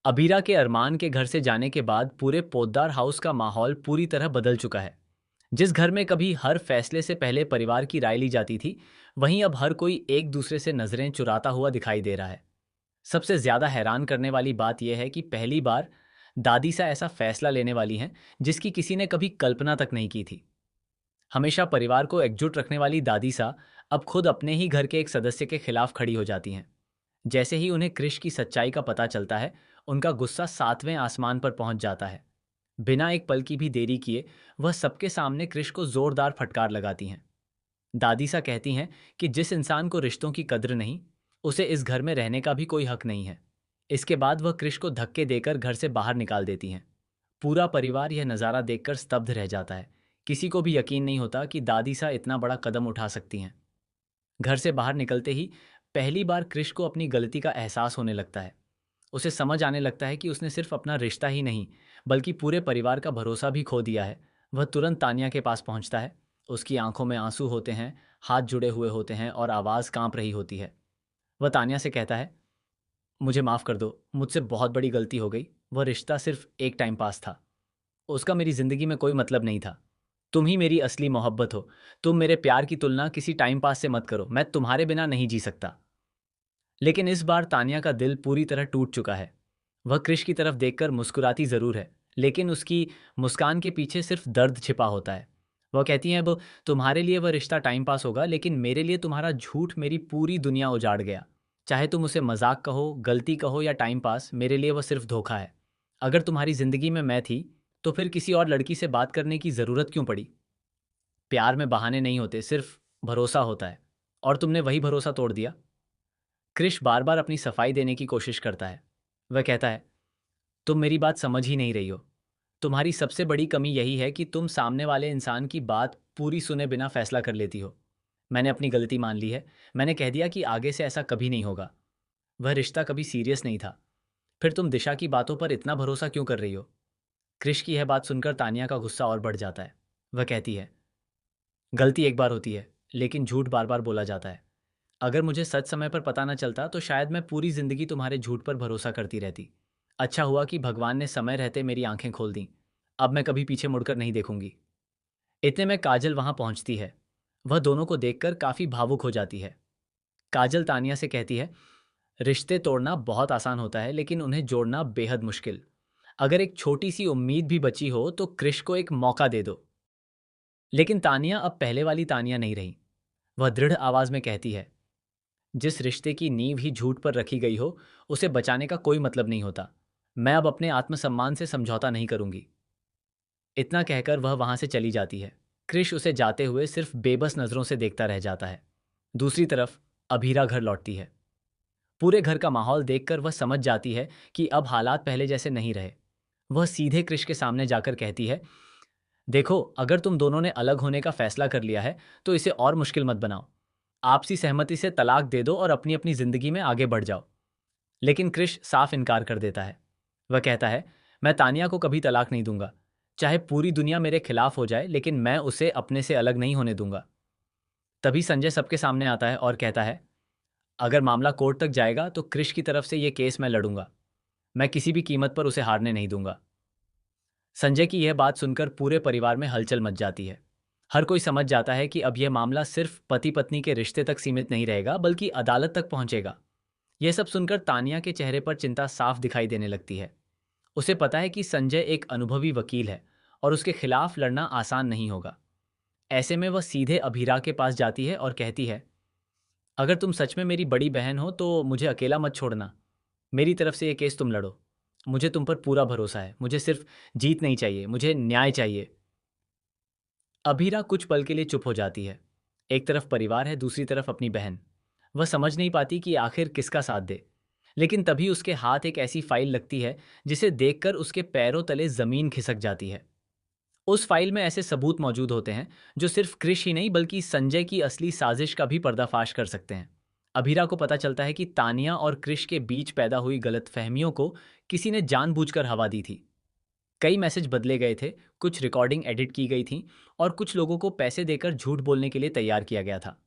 अबीरा के अरमान के घर से जाने के बाद पूरे पोद्दार हाउस का माहौल पूरी तरह बदल चुका है। जिस घर में कभी हर फैसले से पहले परिवार की राय ली जाती थी, वहीं अब हर कोई एक दूसरे से नजरें चुराता हुआ दिखाई दे रहा है। सबसे ज्यादा हैरान करने वाली बात यह है कि पहली बार दादी सा ऐसा फैसला लेने वाली हैं जिसकी किसी ने कभी कल्पना तक नहीं की थी। हमेशा परिवार को एकजुट रखने वाली दादी सा अब खुद अपने ही घर के एक सदस्य के खिलाफ खड़ी हो जाती हैं। जैसे ही उन्हें कृष की सच्चाई का पता चलता है, उनका गुस्सा सातवें आसमान पर पहुंच जाता है। बिना एक पल की भी देरी किए वह सबके सामने कृष को जोरदार फटकार लगाती हैं। दादी सा कहती हैं कि जिस इंसान को रिश्तों की कद्र नहीं, उसे इस घर में रहने का भी कोई हक नहीं है। इसके बाद वह कृष को धक्के देकर घर से बाहर निकाल देती हैं। पूरा परिवार यह नज़ारा देखकर स्तब्ध रह जाता है। किसी को भी यकीन नहीं होता कि दादी सा इतना बड़ा कदम उठा सकती हैं। घर से बाहर निकलते ही पहली बार कृष को अपनी गलती का एहसास होने लगता है। उसे समझ आने लगता है कि उसने सिर्फ अपना रिश्ता ही नहीं, बल्कि पूरे परिवार का भरोसा भी खो दिया है। वह तुरंत तानिया के पास पहुंचता है। उसकी आंखों में आंसू होते हैं, हाथ जुड़े हुए होते हैं और आवाज़ कांप रही होती है। वह तानिया से कहता है, मुझे माफ़ कर दो, मुझसे बहुत बड़ी गलती हो गई। वह रिश्ता सिर्फ एक टाइम पास था, उसका मेरी ज़िंदगी में कोई मतलब नहीं था। तुम ही मेरी असली मोहब्बत हो। तुम मेरे प्यार की तुलना किसी टाइम पास से मत करो, मैं तुम्हारे बिना नहीं जी सकता। लेकिन इस बार तानिया का दिल पूरी तरह टूट चुका है। वह कृष की तरफ देखकर मुस्कुराती ज़रूर है, लेकिन उसकी मुस्कान के पीछे सिर्फ दर्द छिपा होता है। वह कहती हैं, अब तुम्हारे लिए वह रिश्ता टाइम पास होगा, लेकिन मेरे लिए तुम्हारा झूठ मेरी पूरी दुनिया उजाड़ गया। चाहे तुम उसे मजाक कहो, गलती कहो या टाइम पास, मेरे लिए वह सिर्फ धोखा है। अगर तुम्हारी ज़िंदगी में मैं थी, तो फिर किसी और लड़की से बात करने की ज़रूरत क्यों पड़ी? प्यार में बहाने नहीं होते, सिर्फ भरोसा होता है। और तुमने वही भरोसा तोड़ दिया। क्रिश बार बार अपनी सफाई देने की कोशिश करता है। वह कहता है, तुम मेरी बात समझ ही नहीं रही हो। तुम्हारी सबसे बड़ी कमी यही है कि तुम सामने वाले इंसान की बात पूरी सुने बिना फैसला कर लेती हो। मैंने अपनी गलती मान ली है। मैंने कह दिया कि आगे से ऐसा कभी नहीं होगा। वह रिश्ता कभी सीरियस नहीं था। फिर तुम दिशा की बातों पर इतना भरोसा क्यों कर रही हो? क्रिश की यह बात सुनकर तानिया का गुस्सा और बढ़ जाता है। वह कहती है, गलती एक बार होती है, लेकिन झूठ बार बार बोला जाता है। अगर मुझे सच समय पर पता न चलता तो शायद मैं पूरी जिंदगी तुम्हारे झूठ पर भरोसा करती रहती। अच्छा हुआ कि भगवान ने समय रहते मेरी आंखें खोल दी। अब मैं कभी पीछे मुड़कर नहीं देखूंगी। इतने में काजल वहां पहुंचती है। वह दोनों को देखकर काफी भावुक हो जाती है। काजल तानिया से कहती है, रिश्ते तोड़ना बहुत आसान होता है, लेकिन उन्हें जोड़ना बेहद मुश्किल। अगर एक छोटी सी उम्मीद भी बची हो तो क्रिश को एक मौका दे दो। लेकिन तानिया अब पहले वाली तानिया नहीं रही। वह दृढ़ आवाज में कहती है, जिस रिश्ते की नींव ही झूठ पर रखी गई हो, उसे बचाने का कोई मतलब नहीं होता। मैं अब अपने आत्मसम्मान से समझौता नहीं करूंगी। इतना कहकर वह वहां से चली जाती है। क्रिश उसे जाते हुए सिर्फ बेबस नजरों से देखता रह जाता है। दूसरी तरफ अभीरा घर लौटती है। पूरे घर का माहौल देखकर वह समझ जाती है कि अब हालात पहले जैसे नहीं रहे। वह सीधे क्रिश के सामने जाकर कहती है, देखो, अगर तुम दोनों ने अलग होने का फैसला कर लिया है तो इसे और मुश्किल मत बनाओ। आपसी सहमति से तलाक दे दो और अपनी अपनी जिंदगी में आगे बढ़ जाओ। लेकिन क्रिश साफ इनकार कर देता है। वह कहता है, मैं तानिया को कभी तलाक नहीं दूंगा। चाहे पूरी दुनिया मेरे खिलाफ हो जाए, लेकिन मैं उसे अपने से अलग नहीं होने दूंगा। तभी संजय सबके सामने आता है और कहता है, अगर मामला कोर्ट तक जाएगा तो क्रिश की तरफ से यह केस मैं लड़ूंगा। मैं किसी भी कीमत पर उसे हारने नहीं दूंगा। संजय की यह बात सुनकर पूरे परिवार में हलचल मच जाती है। हर कोई समझ जाता है कि अब यह मामला सिर्फ पति पत्नी के रिश्ते तक सीमित नहीं रहेगा, बल्कि अदालत तक पहुंचेगा। यह सब सुनकर तानिया के चेहरे पर चिंता साफ दिखाई देने लगती है। उसे पता है कि संजय एक अनुभवी वकील है और उसके खिलाफ लड़ना आसान नहीं होगा। ऐसे में वह सीधे अभीरा के पास जाती है और कहती है, अगर तुम सच में मेरी बड़ी बहन हो तो मुझे अकेला मत छोड़ना। मेरी तरफ से यह केस तुम लड़ो। मुझे तुम पर पूरा भरोसा है। मुझे सिर्फ जीत नहीं चाहिए, मुझे न्याय चाहिए। अभीरा कुछ पल के लिए चुप हो जाती है। एक तरफ परिवार है, दूसरी तरफ अपनी बहन। वह समझ नहीं पाती कि आखिर किसका साथ दे। लेकिन तभी उसके हाथ एक ऐसी फाइल लगती है जिसे देखकर उसके पैरों तले जमीन खिसक जाती है। उस फाइल में ऐसे सबूत मौजूद होते हैं जो सिर्फ क्रिश ही नहीं, बल्कि संजय की असली साजिश का भी पर्दाफाश कर सकते हैं। अभीरा को पता चलता है कि तानिया और क्रिश के बीच पैदा हुई गलतफहमियों को किसी ने जानबूझकर हवा दी थी। कई मैसेज बदले गए थे, कुछ रिकॉर्डिंग एडिट की गई थी और कुछ लोगों को पैसे देकर झूठ बोलने के लिए तैयार किया गया था।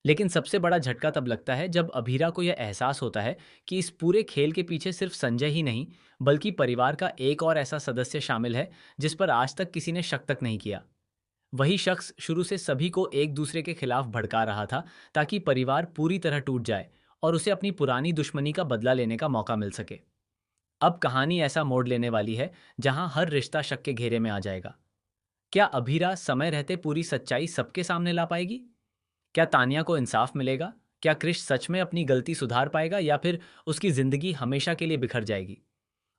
लेकिन सबसे बड़ा झटका तब लगता है जब अभीरा को यह एहसास होता है कि इस पूरे खेल के पीछे सिर्फ संजय ही नहीं, बल्कि परिवार का एक और ऐसा सदस्य शामिल है जिस पर आज तक किसी ने शक तक नहीं किया। वही शख्स शुरू से सभी को एक दूसरे के खिलाफ भड़का रहा था, ताकि परिवार पूरी तरह टूट जाए और उसे अपनी पुरानी दुश्मनी का बदला लेने का मौका मिल सके। अब कहानी ऐसा मोड़ लेने वाली है जहां हर रिश्ता शक के घेरे में आ जाएगा। क्या अभीरा समय रहते पूरी सच्चाई सबके सामने ला पाएगी? क्या तानिया को इंसाफ मिलेगा? क्या क्रिश सच में अपनी गलती सुधार पाएगा, या फिर उसकी जिंदगी हमेशा के लिए बिखर जाएगी?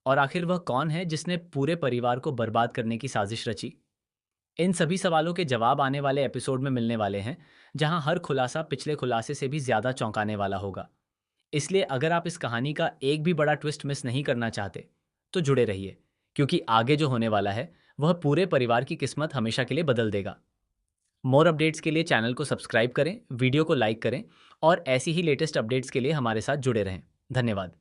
और आखिर वह कौन है जिसने पूरे परिवार को बर्बाद करने की साजिश रची? इन सभी सवालों के जवाब आने वाले एपिसोड में मिलने वाले हैं, जहां हर खुलासा पिछले खुलासे से भी ज्यादा चौंकाने वाला होगा। इसलिए अगर आप इस कहानी का एक भी बड़ा ट्विस्ट मिस नहीं करना चाहते, तो जुड़े रहिए, क्योंकि आगे जो होने वाला है वह पूरे परिवार की किस्मत हमेशा के लिए बदल देगा। मोर अपडेट्स के लिए चैनल को सब्सक्राइब करें, वीडियो को लाइक करें और ऐसी ही लेटेस्ट अपडेट्स के लिए हमारे साथ जुड़े रहें। धन्यवाद।